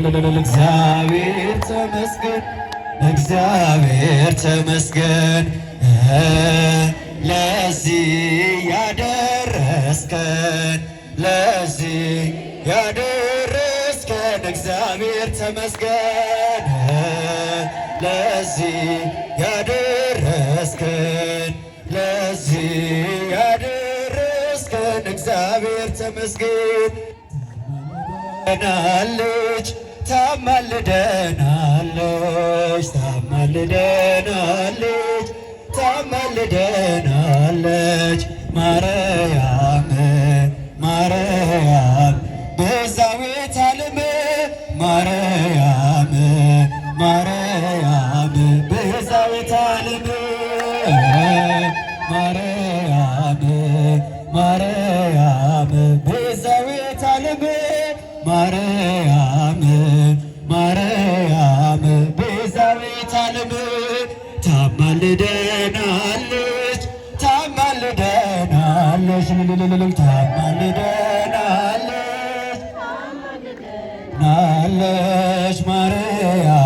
እግዚአብሔር ተመስገን እግዚአብሔር ተመስገን ለዚህ ያደረስከን ለዚህ ያደረስከን እግዚአብሔር ተመስገን ለዚህ ያደረስከን ለዚህ ያደረስከን እግዚአብሔር ተመስገን። ናለች ታማልደናለች ታማልደናለች ታማልደናለች ማርያም ማርያም ቤዛዊተ ዓለም ማርያም ማርያም ቤዛዊተ ዓለም ማርያም ማርያም ቤዛዊተ ዓለም ማርያም ማርያም ቤዛዊተ ዓለም ታማልደናለች ታማልደናለች ታማልደናለች ናለች ማርያም